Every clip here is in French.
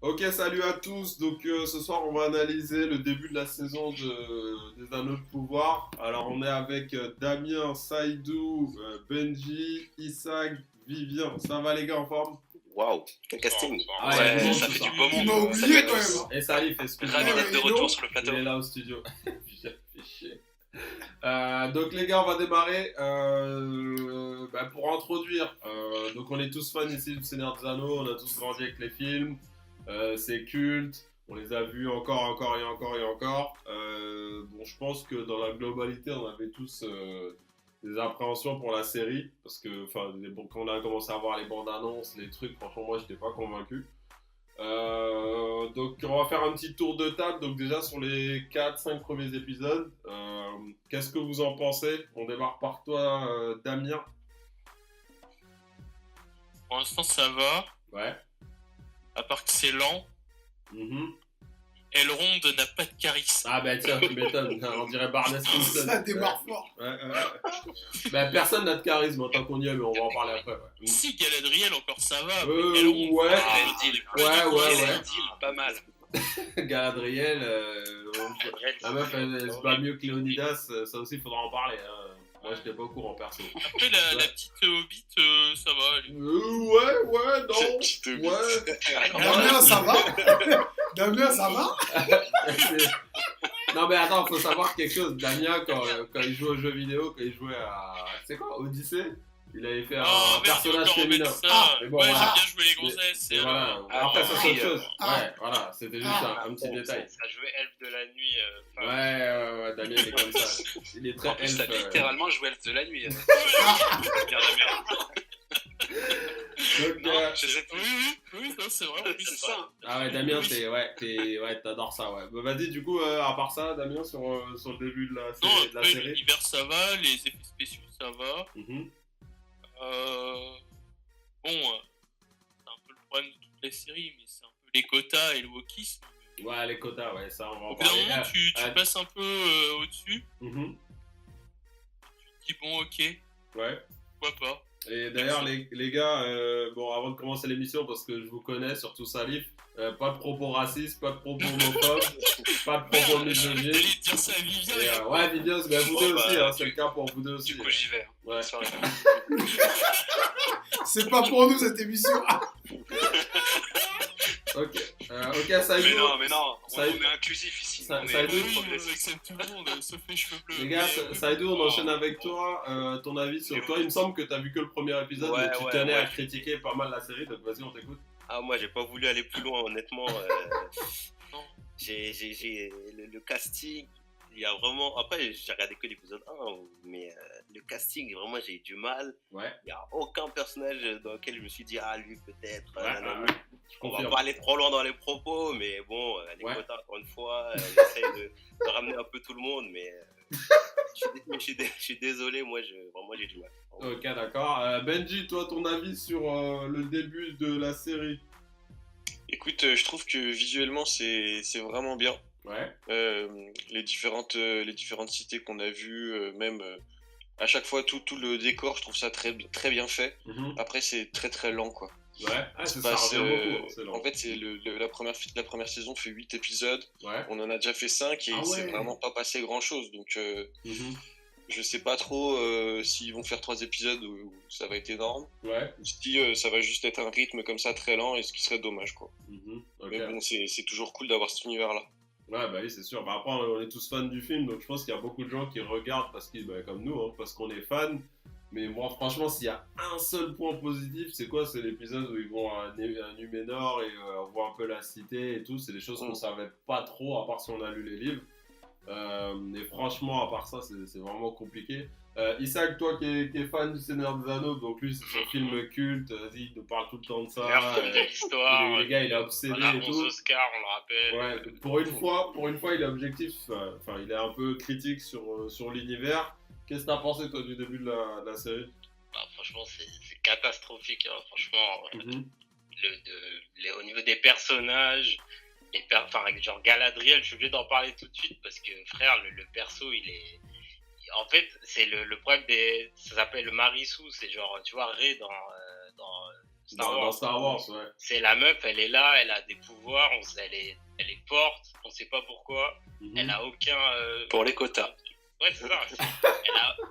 Ok, salut à tous. Donc ce soir, on va analyser le début de la saison des Anneaux de Pouvoir. Alors, on est avec Damien, Saïdou, Benji, Isaac, Vivien. Ça va les gars en forme? Waouw, quel casting. Ah, il y a du Ouais, monde ça ce fait soir. du beau Il monde. m'a Salut oublié à quand tous. même. Et Salif, excuse-moi. Ravi d'être de hello. retour sur le Il plateau. est là au studio. Vivien fait chier. Donc les gars, on va démarrer pour introduire. Donc on est tous fans ici du Seigneur des Anneaux, on a tous grandi avec les films, c'est culte, on les a vus encore et encore et encore. Bon, je pense que dans la globalité, on avait tous des appréhensions pour la série, parce que quand on a commencé à voir les bandes annonces, les trucs, franchement moi j'étais pas convaincu. Donc on va faire un petit tour de table. Donc déjà sur les 4-5 premiers épisodes, qu'est-ce que vous en pensez? On démarre par toi, Damien. Pour l'instant, ça va, Ouais. à part que c'est lent. Mhm. Elrond n'a pas de charisme. Ah bah tiens, tu m'étonnes, on dirait Barney Stinson. Ça démarre fort. Ouais. Bah, personne n'a de charisme tant qu'on y est, mais on va en parler après. Ouais. Si, Galadriel, encore ça va. Euh, mais Elrond, ouais. Elendil. Ouais. Elendil, pas mal. Galadriel, la meuf elle se bat mieux que Léonidas, ça aussi il faudra en parler. Hein. Moi j'étais pas au courant perso. Après, la petite Hobbit, ça va. Ouais, non. Ouais. Damien, ça va? Damien, ça va? Non mais attends, faut savoir quelque chose. Damien, quand il jouait aux jeux vidéo, quand il jouait à... C'est quoi, Odyssey? Il avait fait un Oh, merde, personnage encore remettre féminin. ça. mais bon, ouais, voilà. j'aime bien jouer les gonzesses. Et voilà. Ah, Après ça c'est autre chose. Ah. Ouais, voilà, c'était juste un petit détail. Ça jouait Elfe de la nuit. Ouais, Damien il est comme ça. Il est très En plus, t'as elfe. littéralement joué Elf de la nuit. Bien, Damien. Donc, Non, je sais plus. Oui, non, c'est vrai. en plus, C'est ça. ah ouais, Damien, t'adores ça, ouais. Bah, vas-y, du coup, à part ça, Damien, sur le début de la Non, série. après, l'univers, ça va. Les effets spéciaux, ça va. Mhm. Bon, c'est un peu le problème de toutes les séries, mais c'est un peu les quotas et le wokisme. Ouais, les quotas, ouais, ça, on va en Au bout d'un parler. moment, tu passes un peu au-dessus. Mhm. Tu te dis, bon, ok, Ouais. pourquoi pas. Et d'ailleurs, les gars, bon, avant de commencer l'émission, parce que je vous connais, surtout Salif, pas de propos racistes, pas de propos homophobes, pas de propos Merde, misogynes. t'allais dire ça à Vivien. Et, ouais, Vivios, bah, vous Bon, deux bah, aussi, hein, c'est le cas pour vous deux aussi. Du coup, j'y vais. Ouais. Soirée. C'est pas pour nous cette émission. Ok, Saïdou. Mais non, Ça- on est inclusif ici. ça- On ça- est Oui, progressif. accepte tout le monde, sauf les cheveux bleus. Les gars, Mais, Saïdou, on oh. enchaîne avec toi. Ton avis sur toi, il me semble que t'as vu que le premier épisode, Ouais, mais tu ouais, tenais à ouais. critiquer pas mal la série, donc vas-y, on t'écoute. Ah, moi, j'ai pas voulu aller plus loin, honnêtement. Non. J'ai le casting. Il y a vraiment. Après, j'ai regardé que l'épisode 1, mais le casting, vraiment, j'ai eu du mal. Ouais, Il n'y a aucun personnage dans lequel je me suis dit, ah, lui, peut-être. ouais, je On va confirme. pas aller trop loin dans les propos, mais bon, les Ouais. quotas, encore une fois, j'essaie de ramener un peu tout le monde, mais je suis désolé, moi, vraiment, j'ai du mal. Ok, d'accord. Benji, toi, ton avis sur le début de la série? Écoute, je trouve que visuellement c'est vraiment bien. Ouais, Les différentes cités qu'on a vues, même à chaque fois tout le décor, je trouve ça très bien fait. mhm, Après c'est très lent quoi. ouais. Ah, Ça ça passe, revient beaucoup, c'est lent. en fait c'est la première saison fait 8 épisodes, Ouais, on en a déjà fait 5 et Ah il s'est ouais. vraiment pas passé grand chose. Donc mhm, je sais pas trop s'ils vont faire 3 épisodes où ça va être énorme, ouais, ou si ça va juste être un rythme comme ça très lent et ce qui serait dommage quoi. mhm, ok. Mais bon c'est toujours cool d'avoir cet univers là. Ouais, bah oui, c'est sûr. Bah, après, on est tous fans du film, donc je pense qu'il y a beaucoup de gens qui regardent parce qu'ils, bah, comme nous, hein, parce qu'on est fans. Mais moi, franchement, s'il y a un seul point positif, c'est quoi? C'est l'épisode où ils vont à Numénor et on voit un peu la cité et tout. C'est des choses qu'on savait pas trop, à part si on a lu les livres. Et franchement, à part ça, c'est vraiment compliqué. Isaac, toi qui es fan du Seigneur des Anneaux, donc lui, c'est son film culte. Vas-y, il nous parle tout le temps de ça. Merci de l'histoire. Les gars, il est obsédé On a et 11 tout. Oscars, on le rappelle. Ouais, pour une fois, il est objectif. Enfin, il est un peu critique sur l'univers. Qu'est-ce que t'as pensé toi du début de la série? Bah, franchement, c'est catastrophique. Hein. Franchement, Mhm. au niveau des personnages, enfin, genre Galadriel, je suis obligé d'en parler tout de suite parce que frère, le perso, en fait, c'est le problème ça s'appelle le Marissou, c'est genre, tu vois, Ré dans Star Dans Wars. Star Wars, ouais. C'est la meuf, elle est là, elle a des pouvoirs, elle est forte, on sait pas pourquoi. Mhm. Elle a aucun. Pour les quotas. Ouais, c'est ça.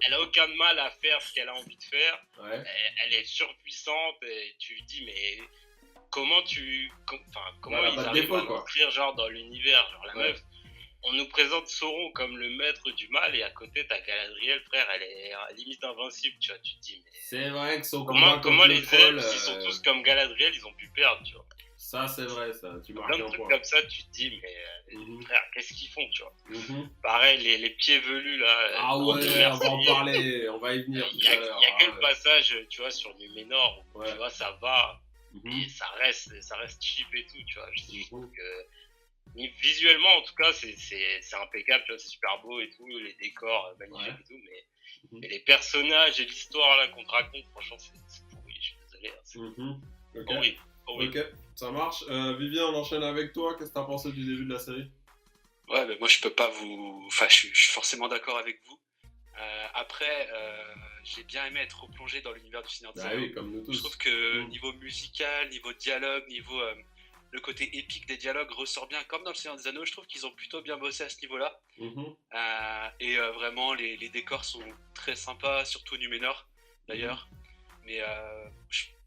Elle a aucun mal à faire ce qu'elle a envie de faire. Ouais. Elle est surpuissante et tu lui dis, mais comment comment Elle a ils pas de arrivent défaut, à quoi. l'inscrire genre dans l'univers, genre la Ouais. meuf. On nous présente Sauron comme le maître du mal et à côté t'as Galadriel, frère, elle est limite invincible, tu vois. Tu te dis, mais C'est vrai que son comment combat contre les le troll, elfes, s'ils sont tous comme Galadriel, ils ont pu perdre, tu vois. ça c'est vrai, ça, tu marques Plein de un trucs point. comme ça, tu te dis, mais Mhm. frère, qu'est-ce qu'ils font, tu vois. Mhm. Pareil, les pieds velus là. Ah dans ouais, Mercier. on va en parler, on va y venir Il tout y à a l'heure. que Ah le ouais. passage, tu vois, sur Numénor, où, Ouais. tu vois, ça va, Mhm. et ça reste cheap et tout, tu vois. Je Mhm. trouve que visuellement, en tout cas, c'est impeccable, tu vois, c'est super beau et tout, les décors magnifiques Ouais. et tout, Mhm. mais les personnages et l'histoire là qu'on te raconte, franchement, c'est pourri, je suis désolé, hein, c'est Mhm. Ok. horrible, horrible. Ok, ça marche. Vivien, on enchaîne avec toi. Qu'est-ce que t'as pensé du début de la série? Ouais, mais moi je peux pas vous. Enfin, je suis forcément d'accord avec vous. Après, j'ai bien aimé être replongé dans l'univers du Seigneur des Bah Anneaux. oui, comme nous tous. Je trouve que Mm. niveau musical, niveau dialogue, niveau le côté épique des dialogues ressort bien, comme dans le Seigneur des Anneaux. Je trouve qu'ils ont plutôt bien bossé à ce niveau-là. Mhm. Et vraiment, les décors sont très sympas, surtout Numénor d'ailleurs. Mais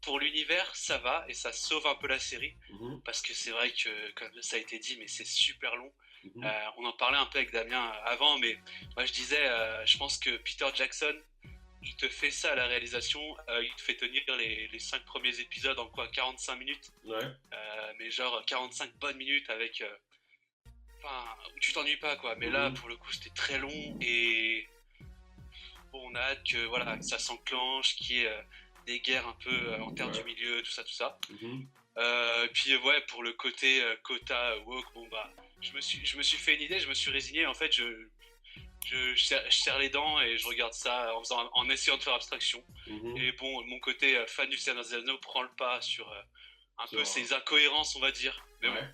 pour l'univers, ça va et ça sauve un peu la série. Mhm. Parce que c'est vrai que, comme ça a été dit, mais c'est super long. Mhm. On en parlait un peu avec Damien avant, mais moi je disais, je pense que Peter Jackson, il te fait ça à la réalisation, il te fait tenir les 5 premiers épisodes en quoi 45 minutes, Ouais. mais genre 45 bonnes minutes avec... Enfin, où tu t'ennuies pas quoi, mais là Mhm. pour le coup c'était très long et bon, on a hâte que, voilà, que ça s'enclenche, qu'il y ait des guerres un peu en terre Ouais. du milieu, tout ça. Mhm. Puis ouais, pour le côté quota woke, bon bah, je me suis fait une idée, je me suis résigné. En fait, je serre les dents et je regarde ça en essayant de faire abstraction. Mhm. Et bon, mon côté fan du Seigneur des Anneaux prend le pas sur un Sur- peu ces incohérences, on va dire. Mais Ouais.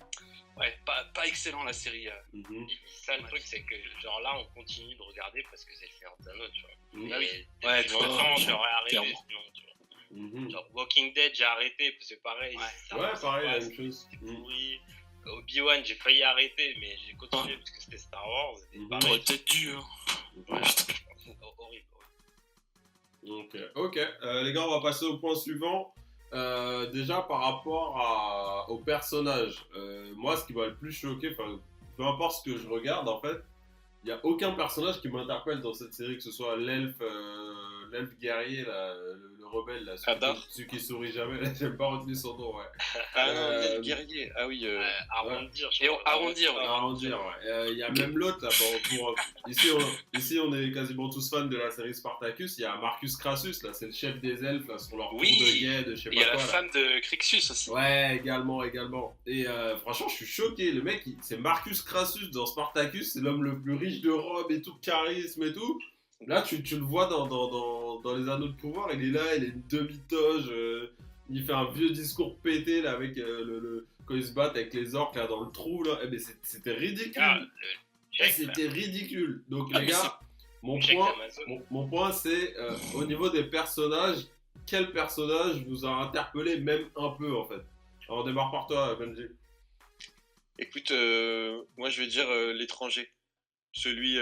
bon, ouais, pas excellent la série. Mhm. Ça, le truc, c'est que, genre là, on continue de regarder parce que c'est le Seigneur des Anneaux, tu vois. Mhm. Ah oui. Et Ouais, depuis tout à longtemps, fait. j'aurais arrêté Clairement. sinon, tu vois. Mhm. Genre Walking Dead, j'ai arrêté, c'est pareil. Ouais. ça Ouais, avançait pareil, pas, la même chose. c'était Mhm. pourri. Obi-Wan, j'ai failli arrêter, mais j'ai continué parce que c'était Star Wars. Et Mhm. pareil, T'aurais peut-être dû. Hein. ouais, horrible. Ok, les gars, on va passer au point suivant. Déjà, par rapport au personnage, moi, ce qui m'a le plus choqué, peu importe ce que je regarde, en fait, il n'y a aucun personnage qui m'interpelle dans cette série, que ce soit l'elfe guerrier, là, le rebelle, là, Hadar. celui qui sourit jamais, là, j'aime pas retenir son nom, ouais. Ah non, il y a Euh, le guerrier. Ah oui. Arrondir, je Et crois. arrondir, oui. Arrondir, ouais. Il y a même l'autre, là, ici, on est quasiment tous fans de la série Spartacus, il y a Marcus Crassus, là, c'est le chef des elfes, là, sur leur Oui. tour de guet, de je sais Il y pas a la quoi, là. femme de Crixus aussi. Ouais, également. Et franchement, je suis choqué. Le mec, c'est Marcus Crassus dans Spartacus, c'est l'homme le plus riche de Rome et tout, charisme et tout. Là, tu le vois dans les Anneaux de pouvoir, il est là, il est une demi-toge, il fait un vieux discours pété là avec quand ils se battent avec les orques là dans le trou là. Eh ben, c'était ridicule. Ah, le check, C'était ridicule. Donc Ah, les mais gars, mon check point, d'Amazon. mon point, c'est au niveau des personnages, quel personnage vous a interpellé même un peu en fait? Alors on démarre par toi, Benji. Écoute, moi je vais dire l'étranger. Celui,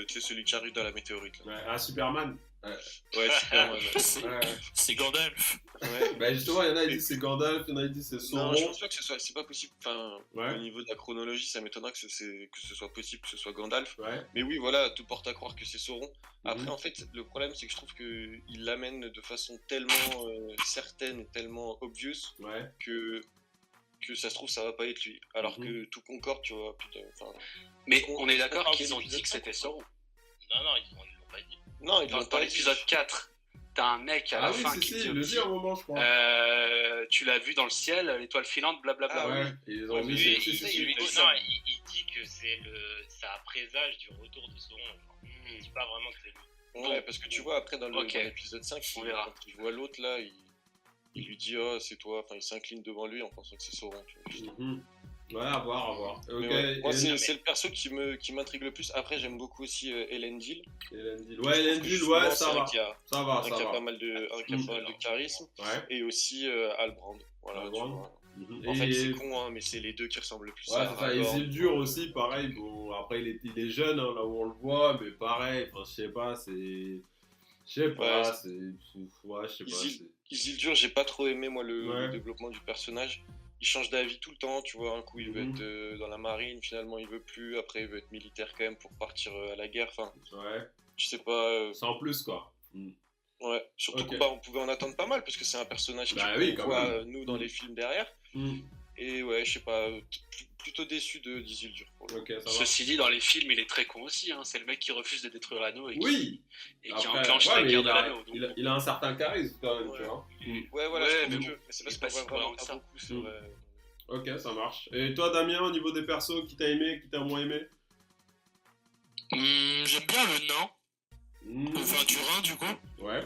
tu sais, celui qui arrive dans la météorite. Là. Ouais, ah, Superman. Ouais, Superman. Ouais. C'est Gandalf. Ouais. Bah justement, il y en a qui disent c'est Gandalf, il y en a qui disent c'est Non, je Sauron. pense pas que ce soit. C'est pas possible. Enfin, Ouais. au niveau de la chronologie, ça m'étonnerait que ce soit possible que ce soit Gandalf. Ouais. Mais oui, voilà, tout porte à croire que c'est Sauron. Après, Mhm. en fait, le problème, c'est que je trouve qu'il l'amène de façon tellement certaine, tellement obvious, Ouais. que ça se trouve, ça va pas être lui. Alors Mhm. que tout concorde, tu vois. Putain, enfin, Mais on est d'accord parle qu'ils ont d'épisode dit que c'était cinq, Sauron. Non, ils l'ont pas dit. non, ils l'ont Dans pas dit. l'épisode 4, t'as un mec à Ah la oui, fin si, qui si, te il le dit dit à un moment, je crois. tu l'as vu dans le ciel, l'étoile filante, blablabla. Ah oui. Ouais, et ils ont Ouais, mis mais c'est- il- si, il- si, il- si. il- Non, il dit que ça présage du retour de Sauron. Genre. Il dit pas vraiment que c'est lui. Ouais, parce que tu vois, après, dans Ok. l'épisode 5, On verra. quand il voit l'autre, là, il lui dit, oh, c'est toi. Enfin, il s'incline devant lui en pensant que c'est Sauron. Tu vois. Mhm. Ouais, à voir. Ok, Mais ouais, moi, et- c'est le perso qui m'intrigue le plus. Après, j'aime beaucoup aussi Elendil. Elendil. Je Ouais, trouve que Elendil, justement, ouais, c'est ça un va. qui a, Ça va, un ça qui a va. pas mal de charisme. Ouais. Et aussi Albrand. Voilà, tu Albrand. vois. Mhm. En fait, Et- c'est con, hein, mais c'est les deux qui ressemblent le plus Ouais, à c'est ça. Et Aragorn. Isildur aussi, pareil. Bon, après, il est jeune, hein, là où on le voit, mais pareil, enfin, je sais pas, c'est. Je sais pas, Ouais, c'est. Ouais, je sais pas. Isil- c'est- Isildur, j'ai pas trop aimé moi le Ouais. développement du personnage. Il change d'avis tout le temps, tu vois. Un coup, il veut Mhm. être dans la marine, finalement, il veut plus. Après, il veut être militaire quand même pour partir à la guerre. Enfin, Ouais. je sais pas. C'est en plus, quoi. Mhm. Ouais. Surtout Ok. que bah, on pouvait en attendre pas mal parce que c'est un personnage Bah qu'on oui, quand voit même. nous dans les films derrière. Mhm. Et ouais, je sais pas, plutôt déçu d'Isildur. Pour le coup. Ok, ça va. Ceci dit, dans les films, il est très con aussi. Hein. C'est le mec qui refuse de détruire l'anneau et qui, Oui! et qui Après, enclenche ouais, la mais guerre il de a, l'anneau. donc il a un certain charisme, quand même, Ouais. tu vois. Ouais, voilà, Ouais, je mais trouve bon, que c'est parce il qu'on passe voit pour vraiment un pas ça. beaucoup sur. Ok, ça marche. Et toi, Damien, au niveau des persos, qui t'a aimé, qui t'a moins aimé? J'aime bien le nain, Mhm. enfin Turin du coup. Ouais.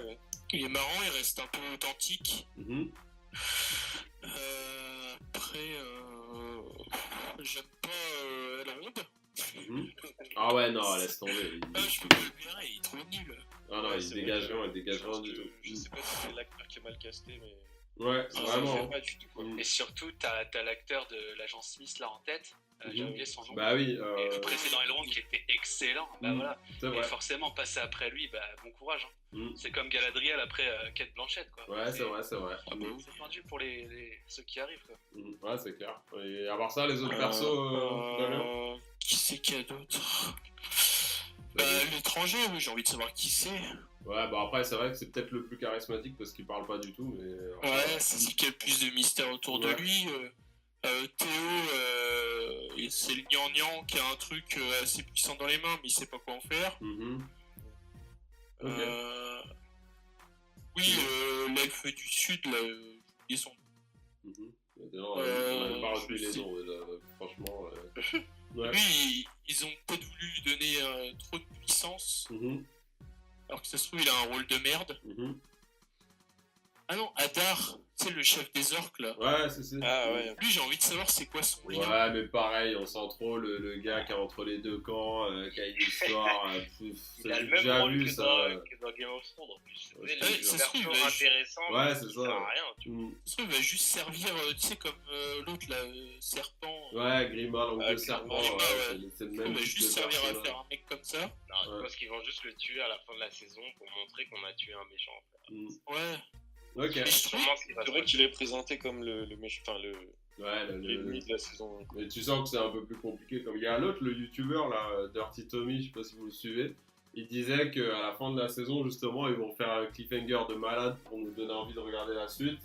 Il est marrant, il reste un peu authentique. Mhm. Après, j'aime pas Elrond. Mhm. Ah ouais, non, laisse tomber. Je peux pas le plaire, il est trop nul. Ah non, Ouais, il c'est dégage vrai rien, que il dégage je rien pense du que- tout. Je sais pas si c'est l'acteur qui est mal casté, mais. Ouais, Ah, vraiment. j'aime pas du tout, quoi. Mhm. Et surtout, t'as l'acteur de l'agent Smith là en tête. J'ai Mhm. oublié son nom. Bah oui, Et le précédent Elrond qui était excellent. Bah Mhm. voilà. c'est Et vrai. forcément, passer après lui, bah bon courage. Hein. Mhm. C'est comme Galadriel après Kate Blanchett quoi. Ouais, c'est vrai, c'est vrai. Mhm. C'est tendu pour ceux qui arrivent quoi. Mhm. Ouais, c'est clair. Et à part ça, les autres persos, Damien? Qui c'est qu'il y a d'autre? L'étranger, oui, j'ai envie de savoir qui c'est. Ouais, bah après, c'est vrai que c'est peut-être le plus charismatique parce qu'il parle pas du tout, mais. Ouais, c'est celui qui a le plus de mystère autour de Ouais. lui. Théo, c'est le gnangnan qui a un truc assez puissant dans les mains, mais il sait pas quoi en faire. Mhm. Ok. Oui, l'elfe du sud, là, j'ai oublié son nom. Mhm. Déjà, on a même pas je retenu les sais. noms, déjà. Franchement. Ouais. Lui, ils ont peut-être voulu lui donner trop de puissance, Mhm. alors que ça se trouve, il a un rôle de merde. Mhm. Ah non, Hadar, c'est le chef des orques, là. Ouais, c'est. Ah ouais. Lui, j'ai envie de savoir c'est quoi son lien. Ouais, mais pareil, on sent trop le gars qui est entre les deux camps, qui a une histoire. Il a J'ai le même déjà rôle vu que ça. dans Game of Thrones en plus. Ouais, C'est ça le se perso trouve, ouais, intéressant, Ouais, mais c'est qui ça. sert à rien, tu vois. Mm. Ça se trouve, il va juste servir, tu sais, comme l'autre, là, serpent. Ouais, Grima, l'oncle Ah, de serpent, Grima, ouais, ouais. c'est le Il même va type juste de servir à personnage. faire un mec comme ça. Non, je Ouais. pense qu'ils vont juste le tuer à la fin de la saison pour montrer qu'on a tué un méchant. Mm. Ouais. Ok. Mais je trouve, Sûrement ce qui va C'est se vrai passer. qu'il est présenté comme le méchant, enfin Ouais, l'ennemi de la saison. Mais tu sens que c'est un peu plus compliqué. Comme il y a un autre, le youtubeur là, Dirty Tommy, je sais pas si vous le suivez, il disait qu'à la fin de la saison, justement, ils vont faire un cliffhanger de malade pour nous donner envie de regarder la suite.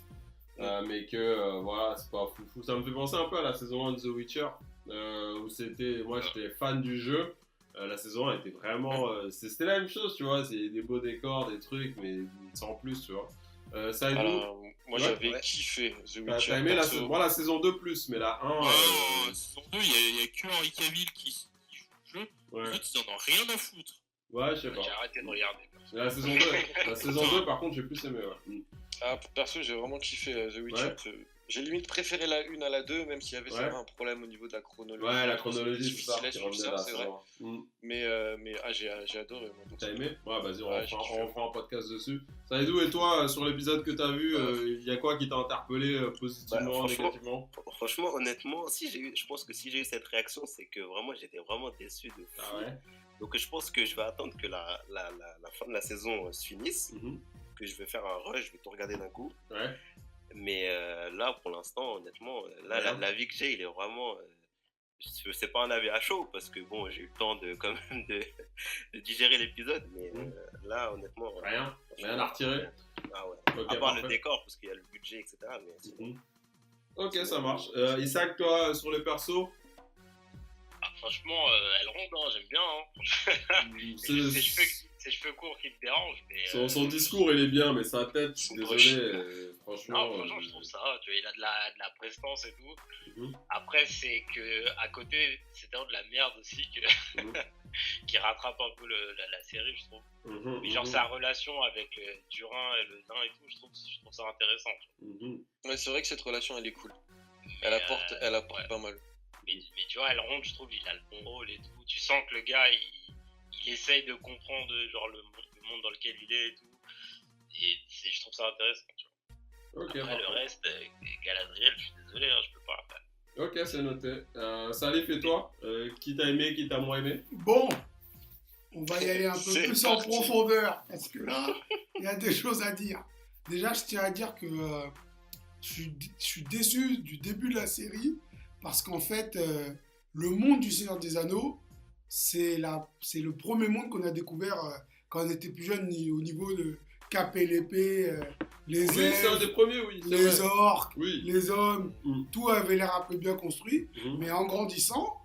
Mais que voilà, c'est pas foufou. Ça me fait penser un peu à la saison 1 de The Witcher, où c'était. Moi j'étais fan du jeu. La saison 1 était vraiment. C'était la même chose, tu vois. C'est des beaux décors, des trucs, mais sans plus, tu vois. Saïdou, Alors, moi Ouais. j'avais kiffé The t'as Witcher. aimé perso. moi, la saison 2 plus, mais la 1. saison 2, il y a que Henri Cavill qui joue le jeu. Ouais. Les autres, ils en ont rien à foutre. Ouais, je sais pas. J'ai arrêté de regarder. Mais la saison 2, par contre, j'ai plus aimé, ouais. Ah, perso, j'ai vraiment kiffé The Witcher. Ouais. J'ai limite préféré la 1 à la 2, même s'il y avait Ouais. ça, un problème au niveau de la chronologie. Ouais, la Je pense que chronologie, c'est ça, difficile à qui suivre revenait ça, là, c'est vrai. Mm. Mais j'ai adoré. Moi, donc, T'as aimé? Ouais, vas-y, on Ouais, refera- j'ai kiffé. on refera un podcast dessus. Saïdou, et toi, sur l'épisode que t'as vu, il y a quoi qui t'a interpellé positivement, Bah, franchement, négativement? Franchement, honnêtement, je pense que si j'ai eu cette réaction, c'est que vraiment j'étais vraiment déçu de fou. Ah ouais? Donc je pense que je vais attendre que la fin de la saison se finisse, Mhm. que je vais faire un rush, je vais tout regarder d'un coup. Ouais. Mais là, pour l'instant, honnêtement, là, Ouais. l'avis que j'ai, il est vraiment. C'est pas un avis à chaud parce que bon, j'ai eu le temps de quand même de digérer l'épisode, mais là, honnêtement, Rien à retirer? Ah ouais. Ok, À part parfait. le décor parce qu'il y a le budget, etc. Mais sinon, Mhm. Ok, ça marche. Isaac, toi, sur les persos? Ah, franchement, Elrond, j'aime bien. Hein. C'est- Ses cheveux courts qui te dérangent. Mais, Son discours, il est bien, mais sa tête, je suis Son désolé, Non, franchement. franchement, je trouve ça. Tu vois, il a de la prestance et tout. Mhm. Après, c'est que à côté, c'est vraiment de la merde aussi Mhm. qui rattrape un peu la série, je trouve. Mhm, Mais genre mhm, sa relation avec Durin et le nain et tout, je trouve ça intéressant. Tu vois. mhm. Ouais, c'est vrai que cette relation, elle est cool. Mais, Elle apporte ouais. pas mal. Mais tu vois, Elrond, je trouve, il a le bon rôle et tout. Tu sens que le gars, il essaye de comprendre genre le monde dans lequel il est et tout. Et je trouve ça intéressant. Tu vois. Ok, Après, le reste, Galadriel, je suis désolé, hein, je peux pas. ok, c'est noté. Salif, et toi qui t'a aimé, qui t'a moins aimé? Bon, on va y aller un peu C'est plus en parti. profondeur, parce que là, il y a des choses à dire. Déjà, je tiens à dire que je suis déçu du début de la série, parce qu'en fait, le monde du Seigneur des Anneaux, c'est le premier monde qu'on a découvert quand on était plus jeune, au niveau de cap et l'épée, les Oui, c'est un elfes, des premiers, oui. c'est les vrai. orques, Oui. les hommes, Mm. tout avait l'air un peu bien construit. Mhm. Mais en grandissant,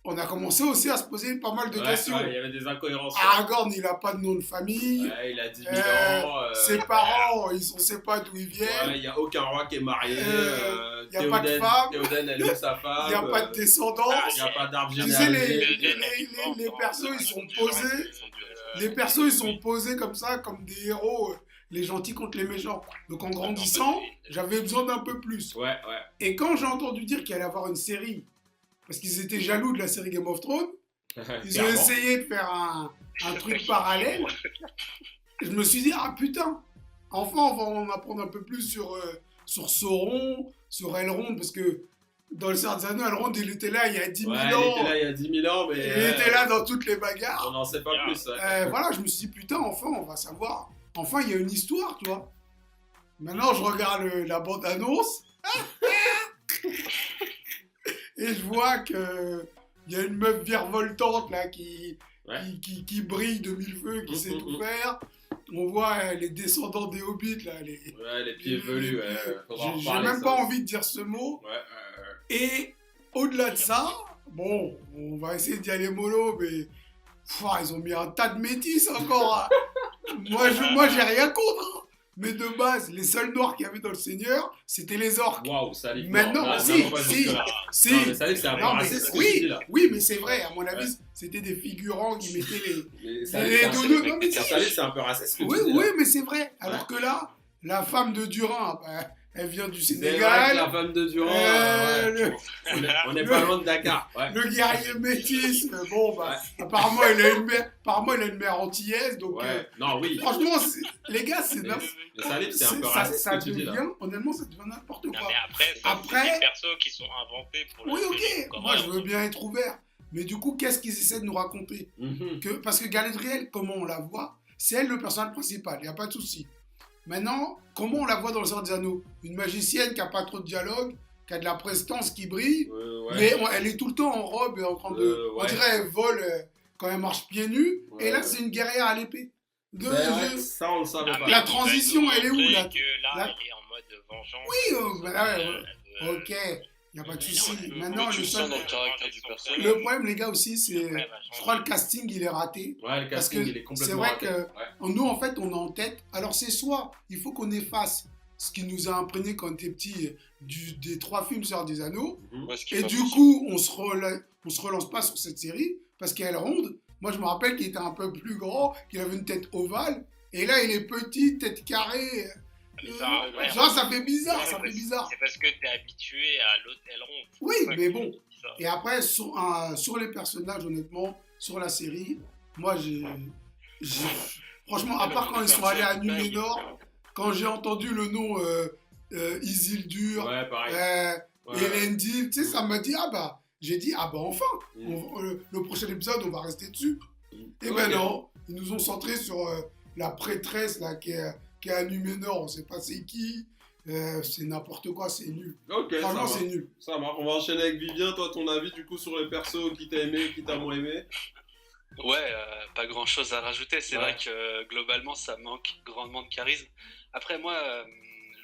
on a commencé aussi à se poser pas mal de Ouais, questions. ouais, il y avait des incohérences. Aragorn, il a pas de nom de famille. Ouais, il a 10 000 Euh, ans. Ses parents, on sait pas d'où ils viennent. Ouais, il n'y a aucun roi qui est marié. Y a pas de femme. Théoden, elle est où sa femme? Il n'y a pas de descendance. Il n'y a pas d'arbre Tu sais, généalogique. les persos, ils sont posés. Les persos, ils sont posés comme ça, comme des héros, les gentils contre les méchants. Donc en grandissant, j'avais besoin d'un peu plus. Ouais, ouais. Et quand j'ai entendu dire qu'il allait y avoir une série, parce qu'ils étaient jaloux de la série Game of Thrones, ils ont Clairement. essayé de faire un truc parallèle. Je me suis dit, ah putain, enfin on va en apprendre un peu plus sur Sauron, sur Elrond, parce que dans le Seigneur des Anneaux, Elrond, il était là il y a 10 000 Ouais, il ans. était là il y a 10 000 ans, mais. Il était là dans toutes les bagarres. On n'en sait pas plus. Ouais. Voilà, je me suis dit, putain, enfin, on va savoir. Enfin, il y a une histoire, tu vois. Maintenant, je regarde la bande-annonce. Et je vois que il y a une meuf virevoltante, là, qui brille de mille feux, qui sait tout faire. On voit les descendants des hobbits, là. Ouais, les pieds velus, ouais. Faudra en J'ai reparler, même ça pas aussi. envie de dire ce mot. Ouais, Et au-delà de ça, bon, on va essayer d'y aller mollo, mais ils ont mis un tas de métis encore. Hein. moi, j'ai rien contre. Hein. Mais de base, les seuls noirs qu'il y avait dans le Seigneur, c'était les orques. Waouh, Salif. Maintenant, non, si, non, pas si, jusque-là. si. Non, mais Salif, c'est un peu Non, mais raciste ce que tu dis oui, là. oui, mais c'est vrai. À mon avis, Ouais. c'était des figurants qui mettaient les. Mais les Salif, doudous. Non, mais si. Salif, c'est un peu raciste ce que Oui, tu dis. oui, là. mais c'est vrai. Alors que là, la femme de Durin, elle vient du C'est vrai que Sénégal. la femme de Durand, Le- on est pas loin de Dakar. Ouais. Le guerrier métis, bon, bah, apparemment, il a une mère antillaise, donc Ouais. Non, oui. franchement, les gars, c'est Mais Salif, c'est un peu raciste ce ça que tu dis là. devient, honnêtement, ça devient n'importe Non, quoi. mais après, Après- c'est des persos qui sont inventés pour Oui, la série, ok, encore moi un. je veux bien être ouvert, mais du coup, qu'est-ce qu'ils essaient de nous raconter? Parce que Galadriel, comment on la voit, c'est elle le personnage principal, il n'y a pas de souci. Maintenant, comment on la voit dans le Seigneur des Anneaux? Une magicienne qui n'a pas trop de dialogue, qui a de la prestance, qui brille, Ouais. mais elle est tout le temps en robe et en train de. On ouais. dirait elle vole quand elle marche pieds nus. Ouais. Et là, c'est une guerrière à l'épée. Ben ouais, ça, on le savait Ah, pas. mais La ils veulent transition, nous elle est où, montrer là que là, Là- elle est en mode vengeance. Oui, bah, ouais, Euh, ok, il n'y a pas de souci. mais Maintenant, tu le le sens seul. dans le caractère du personnage. Le problème, les gars, aussi, c'est. Après, elle va Je crois changer. le casting, il est raté. Ouais, le Parce casting, que il est c'est complètement vrai raté. que Ouais. nous, en fait, on a en tête. Alors, c'est soit il faut qu'on efface ce qui nous a imprégné quand on était petit des 3 films Seigneur des Anneaux. Ouais, ce qui est Et pas du possible. coup, on se relance pas sur cette série parce qu'elle est ronde. Moi, je me rappelle qu'il était un peu plus grand, qu'il avait une tête ovale. Et là, il est petit, tête carrée. Mais ça, ouais, Genre, ça fait bizarre, ouais, ça fait mais bizarre. C'est parce que t'es habitué à l'autre Elrond. Oui, C'est ça mais que bon. je dis ça. Et après, sur les personnages, honnêtement, sur la série, moi, franchement, à part quand ils sont allés à Numénor, quand j'ai entendu le nom Isildur, Ouais, pareil. et Elendil, tu sais, ça m'a dit, j'ai dit, enfin, Mm. le prochain épisode, on va rester dessus. Et Ok. ben non, ils nous ont centré sur la prêtresse là, qui est à Numénor, on sait pas c'est qui, c'est n'importe quoi, c'est nul. Ok, ça Franchement, marche. c'est nul. Ça marche. On va enchaîner avec Vivien. Toi, ton avis du coup sur les persos qui t'a aimé, qui t'a moins aimé. Ouais, pas grand chose à rajouter. C'est Ouais. vrai que globalement, ça manque grandement de charisme. Après, moi,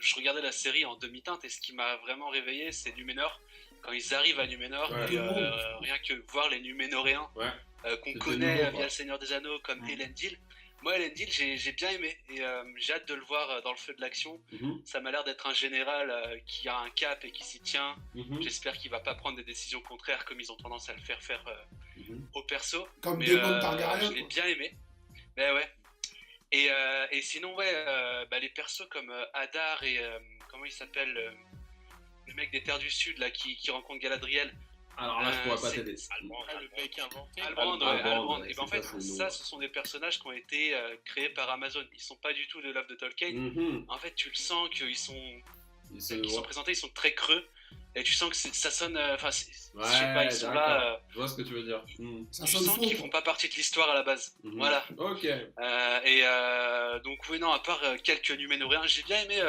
je regardais la série en demi-teinte et ce qui m'a vraiment réveillé, c'est Numénor. Quand ils arrivent à Numénor, Ouais. et, rien que voir les Numénoréens Ouais. qu'on C'était connaît nouveau, quoi. via le Seigneur des Anneaux, comme Elendil. Moi, Elendil, j'ai bien aimé et j'ai hâte de le voir dans le feu de l'action. Mhm. Ça m'a l'air d'être un général qui a un cap et qui s'y tient. Mhm. J'espère qu'il va pas prendre des décisions contraires comme ils ont tendance à le faire Mhm. au perso. Comme Mais Daemon Targaryen. je l'ai quoi. bien aimé. Mais ouais. Et sinon, ouais, les persos comme Hadar et comment il s'appelle le mec des Terres du Sud là qui rencontre Galadriel. Alors là, je pourrais pas c'est- t'aider. Le mec inventé. Albrand, ouais, Albrand, Albrand. ouais, Et ben en c'est fait, ça, c'est ça, nous. ce sont des personnages qui ont été créés par Amazon. Ils sont pas du tout de l'œuvre de Tolkien. Mhm. En fait, tu le sens qu'ils sont, Ils se- qu'ils sont présentés, ils sont très creux. Et tu sens que ça sonne. Enfin, Ouais, je sais pas, ils sont là. d'accord. Je vois ce que tu veux dire. Mhm. Ça Tu sonne sens faux. qu'ils font pas partie de l'histoire à la base. Mhm. Voilà. Ok. Donc oui, non, à part quelques Numénoriens, j'ai bien aimé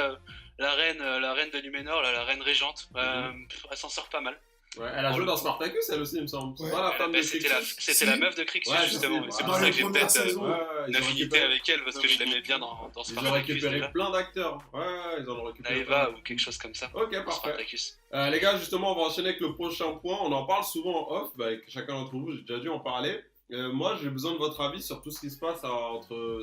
la reine de Numénor, là, la reine régente. Elle s'en sort pas mal. Ouais, elle a joué dans Spartacus, elle aussi, il me semble. C'est Ouais. pas la femme de C'était Crixus. la meuf de Crixus, Ouais, justement. je sais, C'est pour voilà. ça Dans que j'ai les premières peut-être saisons. Ouais, une ils ont affinité récupéré- avec elle parce que je l'aimais bien dans Ils ont Spartacus. récupéré déjà. plein d'acteurs. Ouais, ils en ont récupéré. Eva plein. ou quelque chose comme ça. Ok, dans parfait. Spartacus. Les gars, justement, on va enchaîner avec le prochain point. On en parle souvent en off, avec chacun d'entre vous, j'ai déjà dû en parler. Moi, j'ai besoin de votre avis sur tout ce qui se passe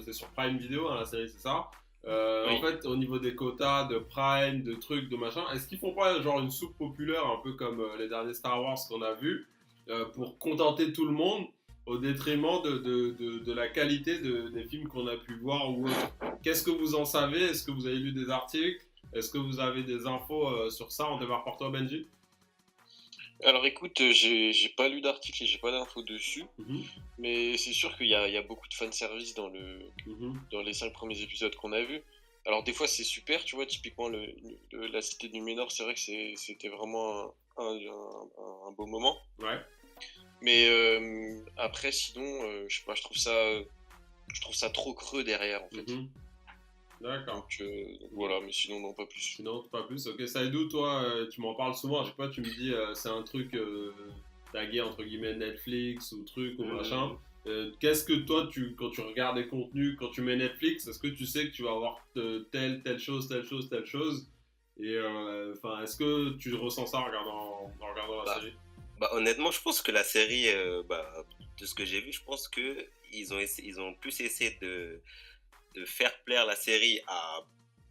c'est sur Prime Video, hein, la série, c'est ça. Oui. En fait, au niveau des quotas, de Prime, de trucs, de machin, est-ce qu'ils font pas genre une soupe populaire, un peu comme les derniers Star Wars qu'on a vus, pour contenter tout le monde, au détriment de la qualité des films qu'on a pu voir ou autre? Qu'est-ce que vous en savez? Est-ce que vous avez lu des articles? Est-ce que vous avez des infos sur ça? On démarre par toi, Benji. Alors écoute, j'ai pas lu d'article et j'ai pas d'infos dessus, Mhm, mais c'est sûr qu'il y a beaucoup de fanservice mhm. dans les 5 premiers épisodes qu'on a vus. Alors des fois c'est super, tu vois, typiquement la cité de Numénor, c'est vrai que c'était vraiment un beau moment. Ouais. Mais après sinon, je sais pas, je trouve ça trop creux derrière en fait. Mhm. D'accord. Donc voilà, mais sinon non, pas plus. Sinon, pas plus. Ok, Saïdou, toi, tu m'en parles souvent. Je sais pas, tu me dis, c'est un truc tagué entre guillemets Netflix ou truc ou machin. Qu'est-ce que toi, quand tu regardes des contenus, quand tu mets Netflix, est-ce que tu sais que tu vas avoir telle chose, telle chose, telle chose? Et enfin, est-ce que tu ressens ça en regardant la Bah, série? Bah, honnêtement, je pense que la série, de ce que j'ai vu, je pense que ils ont plus essayé de faire plaire la série à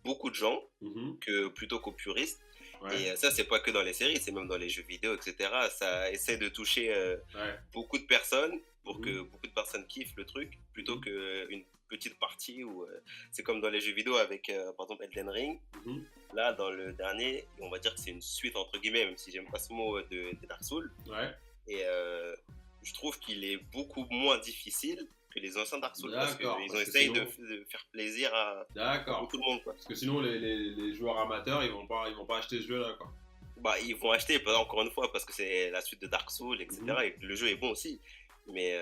beaucoup de gens Mhm. plutôt qu'aux puristes. Ouais. Et ça, c'est pas que dans les séries, c'est même dans les jeux vidéo, etc. Ça essaie de toucher Ouais. beaucoup de personnes pour Mhm. que beaucoup de personnes kiffent le truc, plutôt Mhm. qu'une petite partie où c'est comme dans les jeux vidéo avec, par exemple, Elden Ring. Mhm. Là, dans le dernier, on va dire que c'est une suite, entre guillemets, même si j'aime pas ce mot, de Dark Souls. Ouais. Et je trouve qu'il est beaucoup moins difficile que les anciens Dark Souls, parce D'accord, qu'ils ont parce que essayé sinon- de faire plaisir à D'accord. beaucoup de monde, quoi. Parce que sinon, les joueurs amateurs, ils vont pas acheter ce jeu-là, quoi. Bah, ils vont acheter, encore une fois, parce que c'est la suite de Dark Souls, etc. Mhm. Et que le jeu est bon aussi. Mais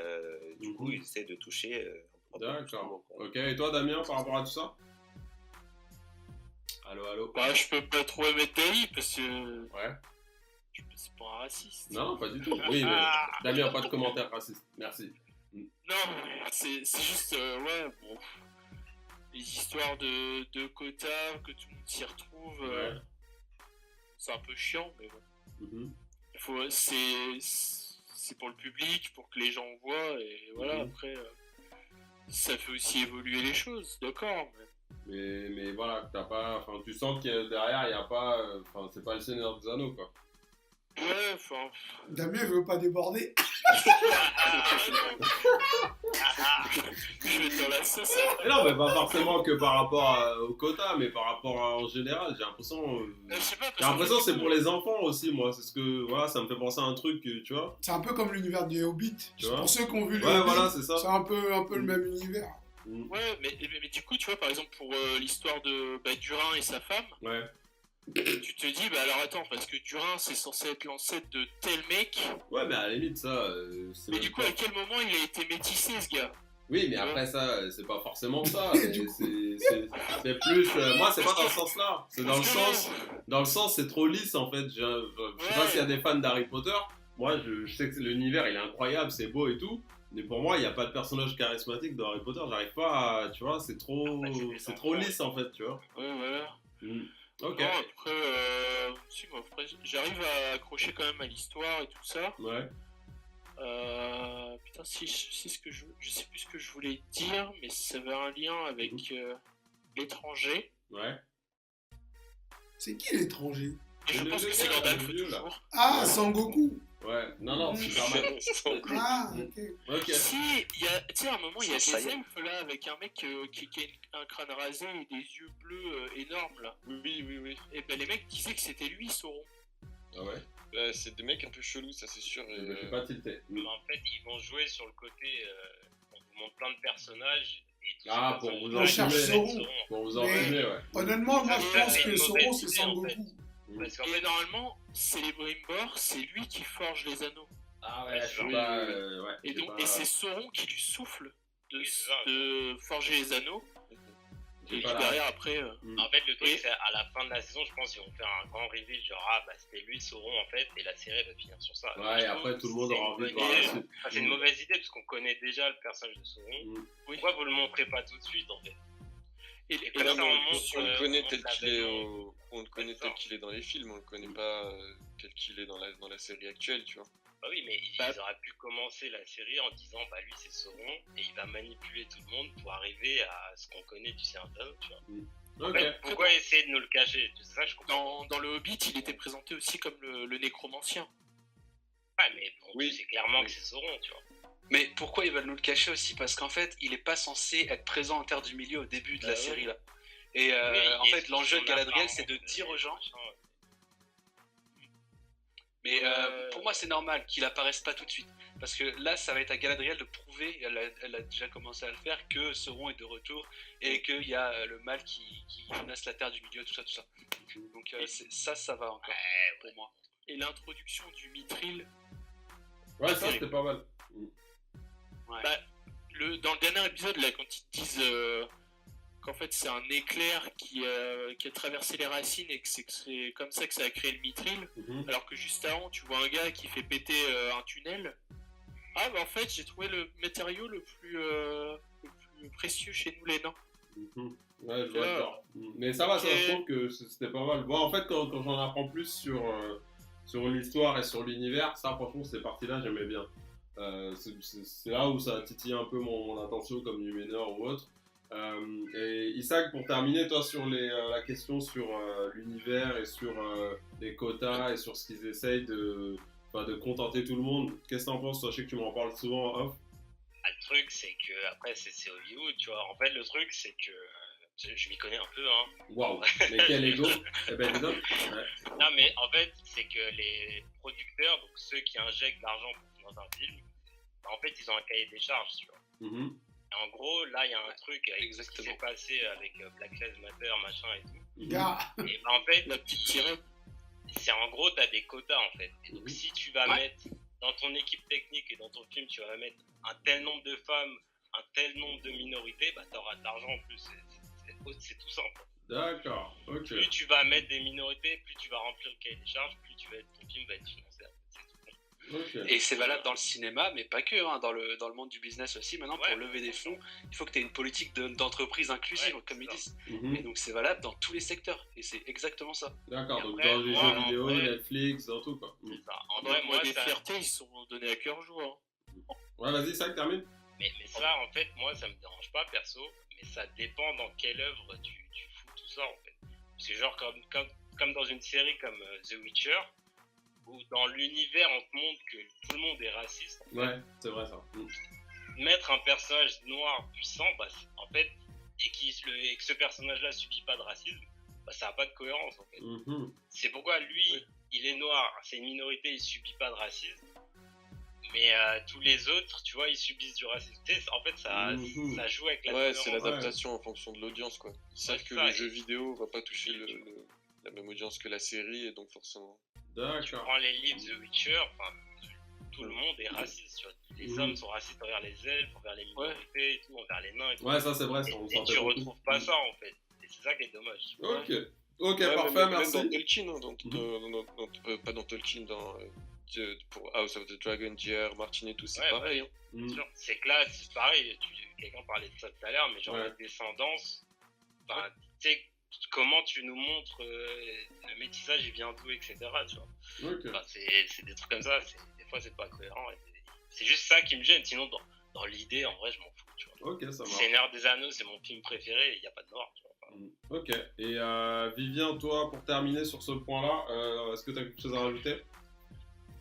du coup, Mhm. ils essaient de toucher un peu plus de D'accord. monde, quoi. Ok, et toi, Damien, par rapport à tout ça? Allô, allô? Bah, je peux pas trop émettre d'avis parce que Ouais. c'est pas un raciste. Non, pas du tout. Oui, mais Damien, pas de commentaires racistes. Merci. Non, c'est juste, ouais, bon. Les histoires de quotas, que tout le monde s'y retrouve, Ouais. c'est un peu chiant, mais bon. Mhm. C'est pour le public, pour que les gens voient, et voilà, Mhm. après, ça fait aussi évoluer les choses, d'accord, mais... Mais voilà, enfin, tu sens que derrière, il n'y a pas, enfin, c'est pas le Seigneur des Anneaux, quoi. Ouais, enfin... Damien, il veut pas déborder. Je vais être dans la sauce. Et non, mais pas forcément que par rapport au quota, mais par rapport en général, j'ai l'impression. Je sais pas, J'ai l'impression que c'est pour les enfants aussi, moi. C'est ce que, voilà, ça me fait penser à un truc, tu vois. C'est un peu comme l'univers du Hobbit. Tu vois. Pour ceux qui ont vu le Ouais, Hobbit, voilà, c'est ça. c'est un peu le même univers. Mm. Ouais, mais du coup, tu vois, par exemple, pour l'histoire de Durin et sa femme, Ouais. tu te dis, bah alors attends, parce que Durin, c'est censé être l'ancêtre de tel mec, Ouais, mais à la limite, ça, c'est mais même du coup, pas- à quel moment il a été métissé, ce gars? Oui, mais après ça, c'est pas forcément ça. mais c'est plus. Moi, c'est pas dans ce sens-là. C'est dans le sens, c'est trop lisse en fait. Je sais pas Ouais. s'il y a des fans d'Harry Potter. Moi, je sais que l'univers il est incroyable, c'est beau et tout. Mais pour moi, il n'y a pas de personnage charismatique dans Harry Potter. J'arrive pas à. Tu vois, c'est trop lisse en fait, tu vois. Ouais, voilà. Mm. Ok. Non, après, si, moi, après, j'arrive à accrocher quand même à l'histoire et tout ça. Ouais. Putain, si ce que je sais plus ce que je voulais dire, mais ça avait un lien avec l'étranger. Ouais. C'est qui l'étranger? Et je Le pense que gars, c'est Gandalf le vieux, là. toujours. Ah, Ouais. Sangoku. Ouais. Non, Superman. Ah, ok. Ok. Si, il y a, tu sais, à un moment, il y a Ça des y est. elfes là avec un mec qui a un crâne rasé et des yeux bleus énormes là. Oui. Et ben les mecs disaient que c'était lui, Sauron. Ah ouais. Bah, c'est des mecs un peu chelous, ça c'est sûr. Je me suis pas tilté. Mais en fait, ils vont jouer sur le côté. On vous montre plein de personnages. Et tous Ah, ces pour vous personnages cherche enfumer. Sauron. Pour vous Mais- enfumer, ouais. Honnêtement, moi, Ça, je ça, pense c'est que une Sauron, mauvaise c'est idée, Son en fait. Goku. Parce qu'en Et fait, normalement, Celebrimbor, c'est lui qui forge les anneaux. Ah ouais, ouais, je je sais sais pas, pas. oui, Et donc, et c'est Sauron qui lui souffle Oui, c'est ça. de forger les anneaux. J'ai Et pas la- derrière, après. en fait, le truc, Et- c'est à la fin de la saison, je pense qu'ils vont faire un grand reveal, genre, ah, bah, c'était lui, Sauron, en fait, et la série va finir sur ça. Ouais, et Je après, trouve tout le monde c'est aura une envie de bonne voir la idée. suite. Enfin, c'est une mauvaise idée, parce qu'on connaît déjà le personnage de Sauron. Mm. Pourquoi vous le montrez pas tout de suite, en fait? Et comme Non, ça, mais on on, montre, on le connaît tel montre qu'il est, l'avènement. on le connaît tel qu'il est dans les films, on le connaît pas tel qu'il est dans la série actuelle, tu vois. Bah oui, mais ils Bah- auraient pu commencer la série en disant, bah lui, c'est Sauron, et il va manipuler tout le monde pour arriver à ce qu'on connaît du Seigneur des Anneaux, tu vois. En Ok. fait, pourquoi essayer de nous le cacher? C'est ça, je comprends. Dans le Hobbit, il était présenté aussi comme le nécromancien. Ouais, mais bon, Oui. tu sais clairement Oui. que c'est Sauron, tu vois. Mais pourquoi ils veulent nous le cacher aussi? Parce qu'en fait, il est pas censé être présent en Terre du Milieu au début de la Bah oui. série là. Et Oui, en il est fait, l'enjeu de sur son Galadriel, apparence, c'est de dire aux gens. machin. Mais pour moi, c'est normal qu'il apparaisse pas tout de suite. Parce que là, ça va être à Galadriel de prouver, elle a déjà commencé à le faire, que Sauron est de retour et qu'il y a le mal qui menace la Terre du Milieu, tout ça, tout ça. Donc ça va encore pour moi. Et l'introduction du Mithril. Ouais, ça, c'était pas mal. Ouais. Bah, dans le dernier épisode, là, quand ils te disent qu'en fait c'est un éclair qui a traversé les racines et que c'est comme ça que ça a créé le Mithril, Mhm. alors que juste avant, tu vois un gars qui fait péter un tunnel. Ah, bah en fait, j'ai trouvé le matériau le plus précieux chez nous, les nains. Mhm. Ouais, je vois Ouais. le genre. Mais ça va, ça, Ok. je trouve que c'était pas mal. Bon, en fait, quand j'en apprends plus sur l'histoire et sur l'univers, ça, franchement, ces parties-là, j'aimais bien. C'est là où ça a titillé un peu mon attention, comme Numénor ou autre. Et Isaac, pour terminer, toi, sur la question sur l'univers et sur les quotas et sur ce qu'ils essayent de contenter tout le monde, qu'est-ce que t'en penses? Toi, je sais que tu m'en parles souvent en off. Ah, le truc, c'est que, après, c'est Hollywood, tu vois. En fait, le truc, c'est que. Je m'y connais un peu, hein. Waouh, mais quel ego! Eh ben, dis donc. Ouais. Non, mais en fait, c'est que les producteurs, donc ceux qui injectent de l'argent pour financer un film, bah, en fait, ils ont un cahier des charges, tu vois. Mhm. Et en gros, là, il y a un truc avec ce qui Exactement. s'est passé avec Black Lives Matter, machin et tout. Mhm. Gars, Et bah, en fait, La petite sirène. c'est en gros, t'as des quotas, en fait. Et donc, Mhm. si tu vas Ouais. mettre dans ton équipe technique et dans ton film, tu vas mettre un tel nombre de femmes, un tel nombre de minorités, bah, t'auras de l'argent en plus. C'est tout simple. D'accord, ok. Plus tu vas mettre des minorités, plus tu vas remplir le cahier des charges, plus ton film va être financé. C'est tout. Ok. Et c'est valable dans le cinéma, mais pas que, hein, dans le monde du business aussi. Maintenant, Ouais. pour lever des fonds, il faut que tu aies une politique d'entreprise inclusive, Ouais, comme ils c'est disent. Mhm. Et donc c'est valable dans tous les secteurs. Et c'est exactement ça. D'accord, Et donc après, dans les moi, jeux en vidéo, vrai- Netflix, dans tout quoi. C'est ça. En Moi, vrai, moi, des ça... fiertés, ils sont donnés à cœur joie. Hein. Ouais, vas-y, ça termine. mais ça, en fait, moi, ça me dérange pas, perso, mais ça dépend dans quelle œuvre tu fous tout ça, en fait. C'est genre comme dans une série comme The Witcher, où dans l'univers, on te montre que tout le monde est raciste. Ouais, c'est vrai ça. Mettre un personnage noir puissant, bah, en fait, et que ce personnage-là subit pas de racisme, bah, ça n'a pas de cohérence, en fait. Mhm. C'est pourquoi lui, Oui. il est noir, c'est une minorité, il subit pas de racisme. Mais tous les autres, tu vois, ils subissent du racisme. Tu sais, en fait, ça joue avec la Ouais, c'est cohérence. l'adaptation en fonction de l'audience, quoi. Ils savent Ouais, que ça, le et- jeu vidéo va pas toucher la même audience que la série, et donc forcément. Tu D'accord. prends les livres The Witcher, enfin, tout le monde est raciste, tu vois. Les Mhm. hommes sont racistes envers les elfes, envers les minorités et tout, envers les nains et tout. Ouais, ça c'est vrai, ça on Et sentait tu beaucoup. retrouves pas ça, en fait. Et c'est ça qui est dommage. Ok, ok, Ouais, parfait, même merci. dans Tolkien, hein, pas dans Tolkien, pour House of the Dragon, J.R. Martin et tout, c'est Ouais, pareil. Hein. Bien Mhm. sûr. C'est que là, c'est pareil, quelqu'un parlait de ça tout à l'heure, mais genre Ouais. la descendance, enfin, tu sais, comment tu nous montres le métissage, il vient d'où, etc. Tu vois. Ok. Enfin, c'est des trucs comme ça, des fois c'est pas cohérent. C'est juste ça qui me gêne, sinon dans l'idée, en vrai, je m'en fous. Tu vois. Ok, ça marche. Seigneur des Anneaux, c'est mon film préféré, il n'y a pas de noir. Tu vois. Enfin, Ok, et Vivien, toi, pour terminer sur ce point-là, est-ce que tu as quelque chose à rajouter?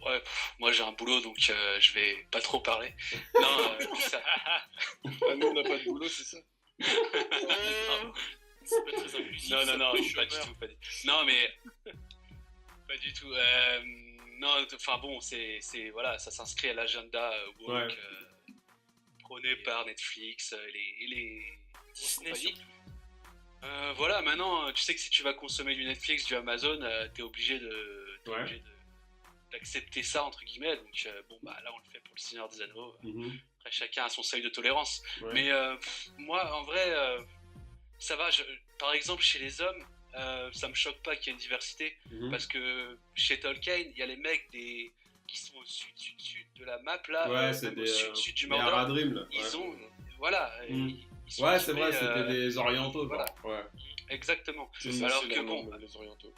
Ouais, moi j'ai un boulot donc je vais pas trop parler. Non, ça. Ah, nous, on n'a pas de boulot, c'est ça? Oh, c'est pas très inclusif. Non, ça, non, pour les pas du chômeurs. tout, pas du tout. Non, mais pas du tout. non, enfin bon, voilà, ça s'inscrit à l'agenda woke, prôné par Netflix et les Disney compagnies. surtout. Voilà, maintenant, tu sais que si tu vas consommer du Netflix, du Amazon, t'es obligé d'accepter ça, entre guillemets. Donc, bon, bah là, on le fait pour le Seigneur des Anneaux. Mhm. Après, chacun a son seuil de tolérance. Ouais. Mais moi, en vrai, ça va. Par exemple, chez les hommes, ça me choque pas qu'il y ait une diversité. Mhm. Parce que chez Tolkien, il y a les mecs qui sont au sud de la map, là. Ouais, c'est même des. au sud du Les Mordor. Haradrim, là. Ils Ouais. ont. Voilà. Mhm. Ils sont Ouais, c'est vrai, équipés, c'était des orientaux, voilà. genre. Ouais. Exactement. C'est ça, Alors c'est que la bon, norme, les orientaux.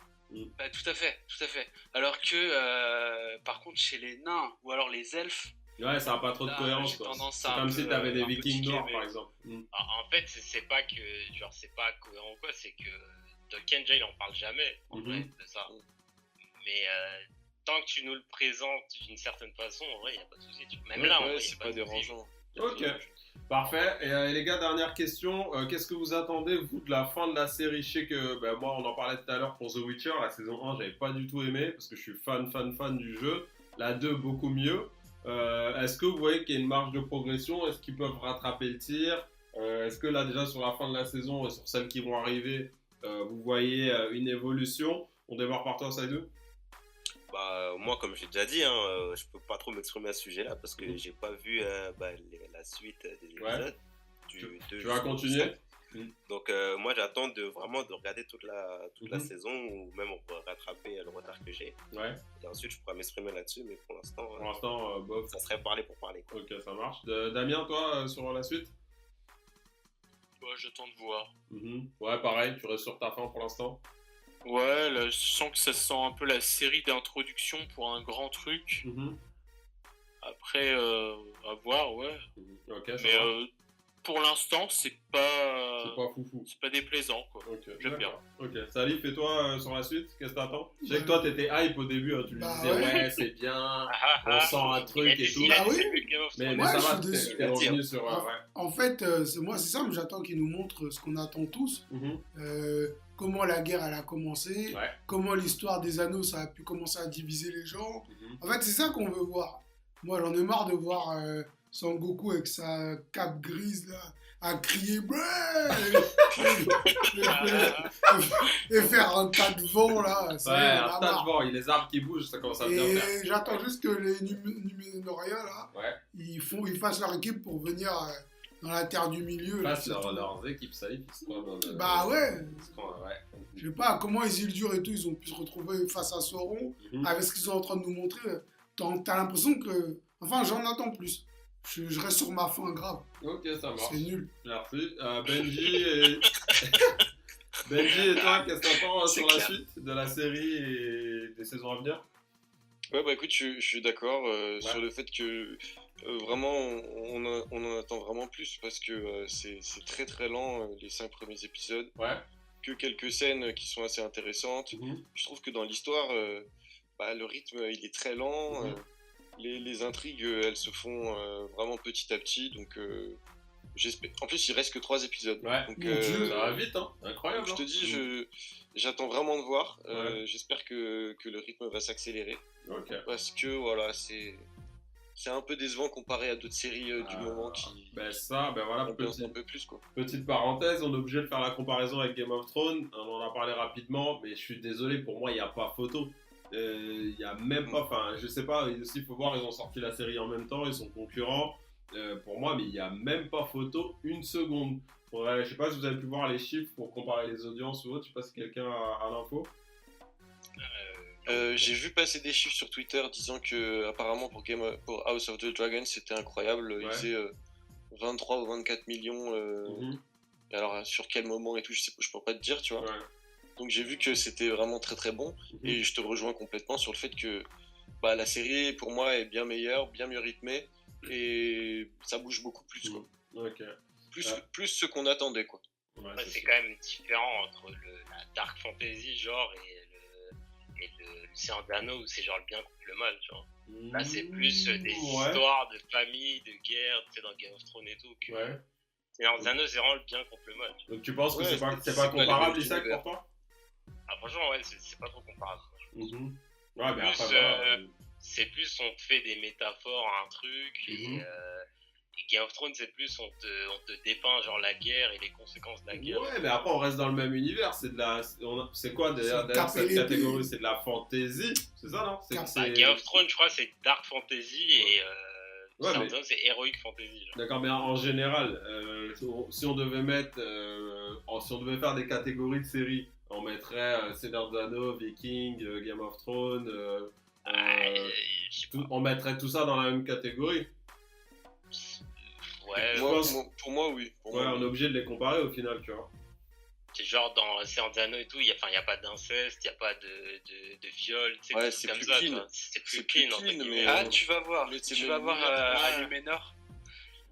bah, tout à fait. Alors que, par contre, chez les nains ou alors les elfes, Ouais, ça a pas trop de là, cohérence, j'ai quoi. tendance C'est à comme un si peu, t'avais des un peu vikings tiquer, noirs, mais- par exemple. En fait, c'est pas que genre c'est pas cohérent ou quoi, c'est que Tolkien déjà il en parle jamais en Mhm. vrai de ça. Mais tant que tu nous le présentes d'une certaine façon, en vrai, il y a pas de souci. Même Ouais, là, en ouais, vrai, y a c'est pas pas de souci. dérangeant. Ok. Parfait. Et les gars, dernière question. Qu'est-ce que vous attendez, vous, de la fin de la série? Je sais que moi, on en parlait tout à l'heure pour The Witcher. La saison 1, j'avais pas du tout aimé parce que je suis fan du jeu. La 2, beaucoup mieux. Est-ce que vous voyez qu'il y a une marge de progression? Est-ce qu'ils peuvent rattraper le tir? Est-ce que là, déjà, sur la fin de la saison et sur celles qui vont arriver, vous voyez une évolution? On démarre par toi, Saïdou? Bah, moi, comme j'ai déjà dit, je peux pas trop m'exprimer à ce sujet-là parce que j'ai pas vu la suite des épisodes. Tu vas continuer? Donc, moi, j'attends vraiment de regarder toute la Mhm. saison ou même on pourra rattraper le retard que j'ai. Ouais. Et ensuite, je pourrais m'exprimer là-dessus, mais pour l'instant, Pour l'instant, bof. ça serait parler pour parler, quoi. Ok, ça marche. Damien, toi, sur la suite? Ouais, j'attends de voir. Mhm. Ouais, pareil, tu restes sur ta fin pour l'instant. Ouais, là, je sens que ça sent un peu la série d'introduction pour un grand truc. Mhm. Après, à voir, ouais. Ok, ça Mais marche. pour l'instant, c'est C'est pas foufou. pas déplaisant, quoi. Ok, J'aime bien. d'accord. Ok, Salif, et toi, sur la suite, qu'est-ce que t'attends? Je sais que Ouais. toi, t'étais hype au début, hein, tu lui Bah disais, ouais. ouais, c'est bien, Ah, on sent un truc et tout. Il a Bah oui. dit, c'est mieux que Game of Mais, Thrones. mais Ouais, ça je va, suis déçu. t'es revenu sur... Ah. ouais. En fait, c'est ça, mais j'attends qu'ils nous montrent ce qu'on attend tous. Mhm. Comment la guerre elle a commencé, Ouais. comment l'histoire des anneaux ça a pu commencer à diviser les gens. Mhm. En fait, c'est ça qu'on veut voir. Moi, j'en ai marre de voir Sangoku avec sa cape grise là, à crier et faire un tas de vent là. Ça Ouais, y est, on un a tas de marre. vent, il y a les arbres qui bougent, ça commence à bien faire. Et j'attends juste que les Numénoriens là, Ouais, ils fassent leur équipe pour venir dans la terre du milieu. Là, là, c'est sur tout. leurs équipes Salif, ils se croient dans le... Bah ouais. Ils se croient, ouais. Je sais pas comment Isildur et tout, ils ont pu se retrouver face à Sauron Mhm. avec ce qu'ils sont en train de nous montrer. T'as l'impression que. Enfin, j'en attends plus. Je reste sur ma faim grave. Ok, ça marche. C'est nul. Merci. Benji et... Benji et toi, qu'est-ce que t'entends C'est sur la clair. suite de la série et des saisons à venir? Ouais, bah écoute, je suis d'accord sur le fait que vraiment on en attend vraiment plus parce que c'est très très lent les 5 premiers épisodes. Ouais. Que quelques scènes qui sont assez intéressantes. Mhm. Je trouve que dans l'histoire, le rythme il est très lent. Mhm. Les intrigues elles se font vraiment petit à petit. Donc j'espère. En plus, il reste que 3 épisodes. Ouais. Donc, Mon Dieu. Ça va vite, hein. Incroyable. donc, je te dis, hein. j'attends vraiment de voir. Ouais. J'espère que le rythme va s'accélérer. Ok. Parce que voilà, c'est un peu décevant comparé à d'autres séries du moment qui Voilà, ambiancent un peu plus quoi. petite parenthèse, on est obligé de faire la comparaison avec Game of Thrones. On en a parlé rapidement, mais je suis désolé, pour moi, il n'y a pas photo. Il n'y a même pas, enfin, je sais pas, aussi, il faut voir, ils ont sorti la série en même temps, ils sont concurrents. Pour moi, mais il n'y a même pas photo une seconde. Je sais pas si vous avez pu voir les chiffres pour comparer les audiences ou autre, je sais pas si quelqu'un a l'info. J'ai vu passer des chiffres sur Twitter disant que apparemment pour House of the Dragon c'était incroyable. Ils Ouais. faisaient 23 ou 24 millions. Mhm. Alors sur quel moment et tout, je peux pas te dire, tu vois. Ouais. Donc j'ai vu que c'était vraiment très très bon. Mhm. Et je te rejoins complètement sur le fait que la série pour moi est bien meilleure, bien mieux rythmée et ça bouge beaucoup plus quoi. Ok. Plus ce qu'on attendait quoi. Ouais, Ouais, c'est c'est sûr. quand même différent entre la dark fantasy genre et le Seigneur des Anneaux où c'est genre le bien contre le mal, tu vois. Là c'est plus des Ouais. histoires de famille, de guerre, tu sais, dans Game of Thrones et tout. Que Ouais. Seigneur des Anneaux c'est vraiment le bien contre le mal, tu vois. Donc tu penses que Ouais, c'est pas c'est pas les comparable, mêmes Isaac, univers. pour toi? Ah franchement ouais, c'est pas trop comparable. Mhm. Ouais, mais Plus, après, voilà. c'est plus on te fait des métaphores à un truc Mhm. et Game of Thrones c'est plus on te dépeint genre la guerre et les conséquences de la guerre. Ouais, mais après, on reste dans le même univers. C'est quoi d'ailleurs C'est taper cette l'épée. catégorie? C'est de la fantasy, c'est ça, non? Bah, Game of Thrones je crois c'est Dark Fantasy et Ouais, mais- Swords c'est Heroic Fantasy. Genre. D'accord, mais en général, si on devait mettre, si on devait faire des catégories de séries, on mettrait Seigneur des Anneaux, Viking, Game of Thrones, Je sais pas. on mettrait tout ça dans la même catégorie. Ouais, Je Moi, pense- pour moi, oui. Pour Ouais, moi, on est oui. obligé de les comparer au final, tu vois. c'est genre dans Seigneur des Anneaux et tout, il y a pas d'inceste, il y a pas de viol, tu sais, Ouais, des c'est trucs plus comme ça, clean. tu vois. C'est plus C'est plus clean, entre clean, guillemets. mais- Ah, tu vas voir. Mais c'est Tu le vas voir meilleur. à Numénor.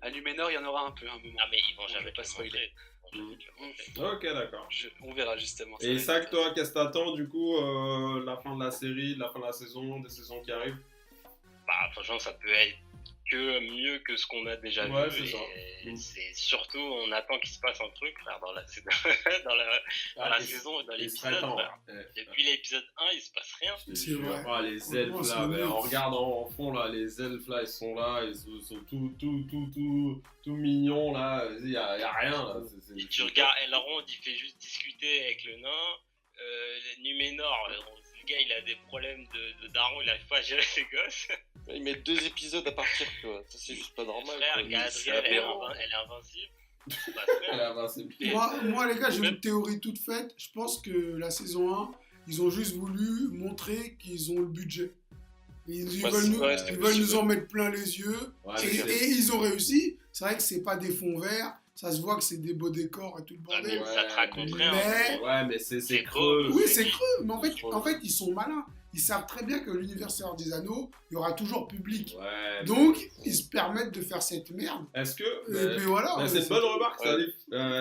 À Numénor, il y en aura un peu un moment. Ah mais ils vont Je jamais vais pas te le spoiler. montrer. Ils vont jamais te le montrer. Ok, d'accord. On verra justement. ça Et va Isaac, être- toi, qu'est-ce que t'attends du coup, la fin de la série, de la fin de la saison, des saisons qui arrivent? Bah franchement ça peut être que mieux que ce qu'on a déjà Ouais, vu. c'est ça. Et c'est surtout on attend qu'il se passe un truc frère dans la dans la saison, dans Il serait l'épisode temps. frère. Ouais. Depuis l'épisode 1 il se passe rien. Je te C'est jure. vrai. Ah, les Franchement, elfes c'est là, mais nul. en regardant en fond là, les elfes là, ils sont là, ils sont tout mignons là, il y a rien là. Et tu regardes Elrond il fait juste discuter avec le nain. Numénor, le gars il a des problèmes de daron, il arrive pas à gérer ses gosses. Ils mettent 2 épisodes à partir, quoi. Ça, c'est juste pas normal. Frère, quoi. Galadriel C'est elle est aberrant. invincible. C'est pas vrai. Elle a avancé plus. Moi, les gars, j'ai une théorie toute faite. Je pense que la saison 1, ils ont juste voulu montrer qu'ils ont le budget. Ils Ouais, veulent, c'est nous, vrai, ils c'est veulent possible. nous en mettre plein les yeux. Ouais, Et, mais c'est- et ils ont réussi. C'est vrai que c'est pas des fonds verts. Ça se voit que c'est des beaux décors et tout le Ah, mais bordel. ça te raconte rien. Mais- Ouais, mais c'est C'est creux. Oui, c'est creux. Mais C'est creux. en fait, ils sont malins. Ils savent très bien que l'univers Seigneur des Anneaux, il y aura toujours public. Ouais. Donc, ils se permettent de faire cette merde. Est-ce que. Et puis voilà. C'est une bonne remarque, Ouais. Salif.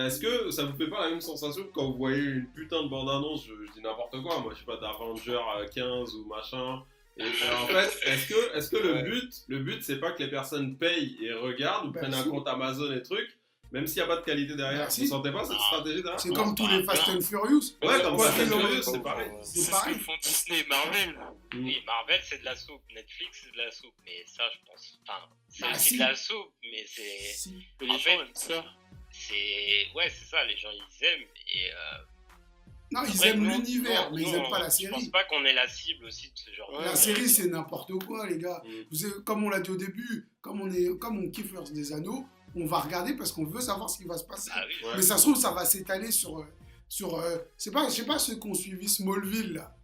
Est-ce que ça vous fait pas la même sensation que quand vous voyez une putain de bande-annonce, je dis n'importe quoi, moi je sais pas, d'Avenger 15 ou machin. Et en fait, est-ce que le but c'est pas que les personnes payent et regardent ou Bah, prennent un si. compte Amazon et trucs, même s'il n'y a pas de qualité derrière. Bah, si. Vous sentez pas cette Ah. stratégie derrière? C'est comme tous les Fast and Furious. Ouais, comme Quoi ça, qu'il en Furious, soit. c'est pareil. C'est C'est ce pareil. que font Disney et Marvel. Oui, Marvel c'est de la soupe, Netflix c'est de la soupe, mais ça je pense. Enfin, c'est Bah, aussi si. de la soupe, mais c'est. Si. Et En les fait, gens aiment ça. Ouais, c'est ça, les gens ils aiment. Et Non, ils après, aiment nous, l'univers, nous, mais ils nous, n'aiment pas la Je pense série. pas qu'on est la cible aussi de ce genre Ouais, La de série, c'est n'importe quoi, les gars. Mm. Vous savez, comme on l'a dit au début, comme on kiffe Seigneur des Anneaux, on va regarder parce qu'on veut savoir ce qui va se passer. Ah oui, Ouais. Mais ça se trouve, ça va s'étaler sur c'est pas, je sais pas ceux qui ont suivi Smallville là.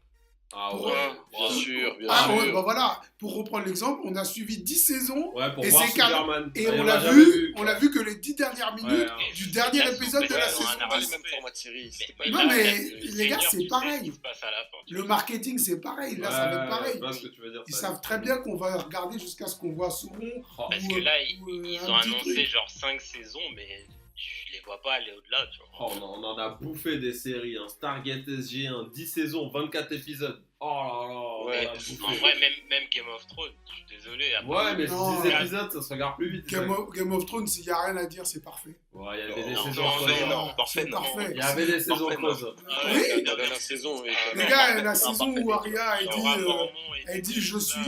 Ah Pour- ouais. Bien sûr, bien Ah sûr. ouais, bah voilà. Pour reprendre l'exemple, on a suivi 10 saisons Ouais, pour Et voir c'est calme. Superman. et Ah, on il y en l'a a jamais vu, quoi. on l'a vu que les 10 dernières minutes Ouais, du c'est dernier la épisode soupe, de la ouais, saison. on a C'est pas le raconté. même format de série. C'était pas mais Non, là, mais peut-être, les Seigneur, gars, tu c'est sais pareil. ce qui se passe à la fin, tu Le vois. marketing, c'est pareil. Là, ça va être Ouais, pareil. je vois ce que tu veux dire. Ils ça. savent très bien qu'on va regarder jusqu'à ce qu'on voit Sauron. Oh. Parce ou, que là, ou, ils un ont petit annoncé truc. genre 5 saisons, mais je les vois pas aller au-delà, tu vois. Oh, on en a bouffé des séries, hein. Stargate SG1, 10 saisons, 24 épisodes. Oh là là, on Ouais, en a En bouffé. vrai, même Game of Thrones, je suis désolé. à part- Ouais, mais Non. 10 épisodes, ça se regarde plus vite. Game of Thrones, s'il n'y a rien à dire, c'est parfait. Ouais, il y avait des Non, saisons non, creuses. non, non, parfait, C'est non. parfait. Il y avait des saisons Parfait, creuses. Ah Oui. ouais, La dernière saison. oui. Ah, Les gars, la Non, saison parfait. où Arya elle Genre, dit, Mormon et elle tout dit je ça.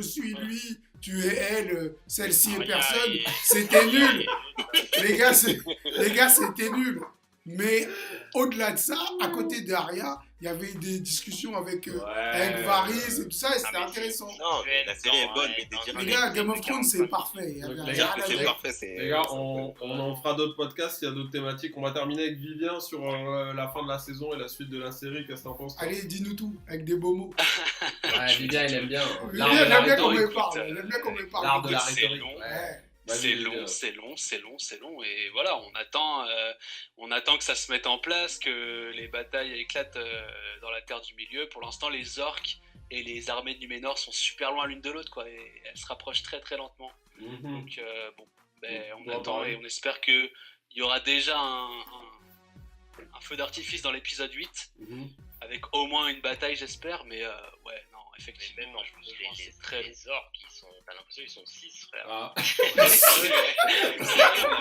suis lui, tu es elle, celle-ci est Arya personne. et- C'était nul. et- Les gars, c'était nul. Mais au-delà de ça, à côté d'Arya, il y avait des discussions avec Varys et tout ça, et c'était Ah, mais intéressant. Non, mais la série est bonne, mais Dans- des dans Les dialogues. gars, Game of Thrones, c'est parfait. Il y avait Donc, rien les gars, à C'est dire. parfait, c'est. Les gars, on en fera d'autres podcasts, il y a d'autres thématiques. On va terminer avec Vivien sur la fin de la saison et la suite de la série. Qu'est-ce que t'en penses toi? Allez, dis-nous tout, avec des beaux mots. Ouais, Vivien, il aime bien. Il aime bien qu'on me rhétorique, parle. écoute, Il aime bien qu'on me parle. L'art de la c'est rhétorique. long. Ouais. Vas-y, C'est Vivien. long, c'est long, c'est long, c'est long. Et voilà, on attend que ça se mette en place, que les batailles éclatent dans la Terre du Milieu. Pour l'instant, les orques et les armées de Numénor sont super loin l'une de l'autre, quoi. Et elles se rapprochent très très lentement. Mhm. Donc bon, on Bon, attend pareil. et on espère qu'il y aura déjà un feu d'artifice dans l'épisode 8, Mhm. avec au moins une bataille, j'espère. Mais ouais, non, Mais effectivement, même en je vous plus, rejoins, c'est très long. les orques, t'as l'impression qu'ils sont 6, frère. Ah. On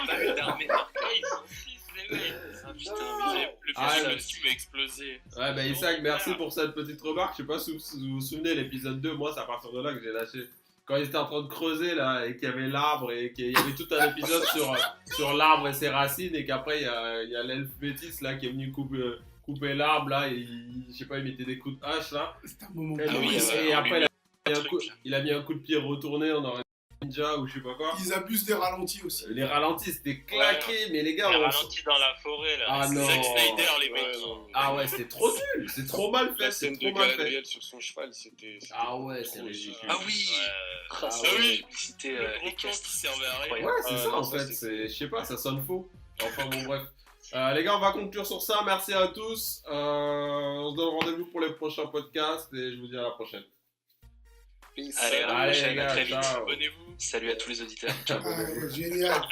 n'a pas eu d'armée d'orques. Ouais, ils sont 6, les mecs. Ah putain, mais Le Ah, visual mais- costume a explosé. Ouais, bah Isaac, merci pour cette petite remarque. Je sais pas si vous vous souvenez, l'épisode 2, moi, c'est à partir de là que j'ai lâché. Quand il était en train de creuser, là, et qu'il y avait l'arbre, et qu'il y avait tout un épisode sur l'arbre et ses racines, et qu'après, il y a l'elfe Métis, là, qui est venu couper l'arbre, là, et je sais pas, il mettait des coups de hache, là. C'est un moment. Et, Ah oui, et après, truc. il a mis un coup de pied retourné, on aurait ninja, ou je sais pas quoi. Ils abusent des ralentis aussi. Les ralentis, c'était claqué, mais les gars, Il on... ralentit dans la forêt là. Ah non. Zack Snyder, les Ouais, mecs. non. Ah ouais, c'est trop nul, c'est trop mal fait, La c'est scène trop de mal fait. Galadriel sur son cheval, c'était. Ah ouais, trop c'est ridicule. Ah oui. Ah Ah ouais. oui. Publicité Le gros plan équestre. qui servait à rien. Incroyable. Ouais, c'est ça non, en ça, fait, c'est- c'est, je sais pas, ça sonne faux. Enfin bon, bref. Les gars, on va conclure sur ça. Merci à tous. On se donne rendez-vous pour les prochains podcasts et je vous dis à la prochaine. Peace. Allez, à la Allez, prochaine, les gars, à très vite. ciao. Abonnez-vous. Salut à tous les auditeurs. Ciao. Ah, génial.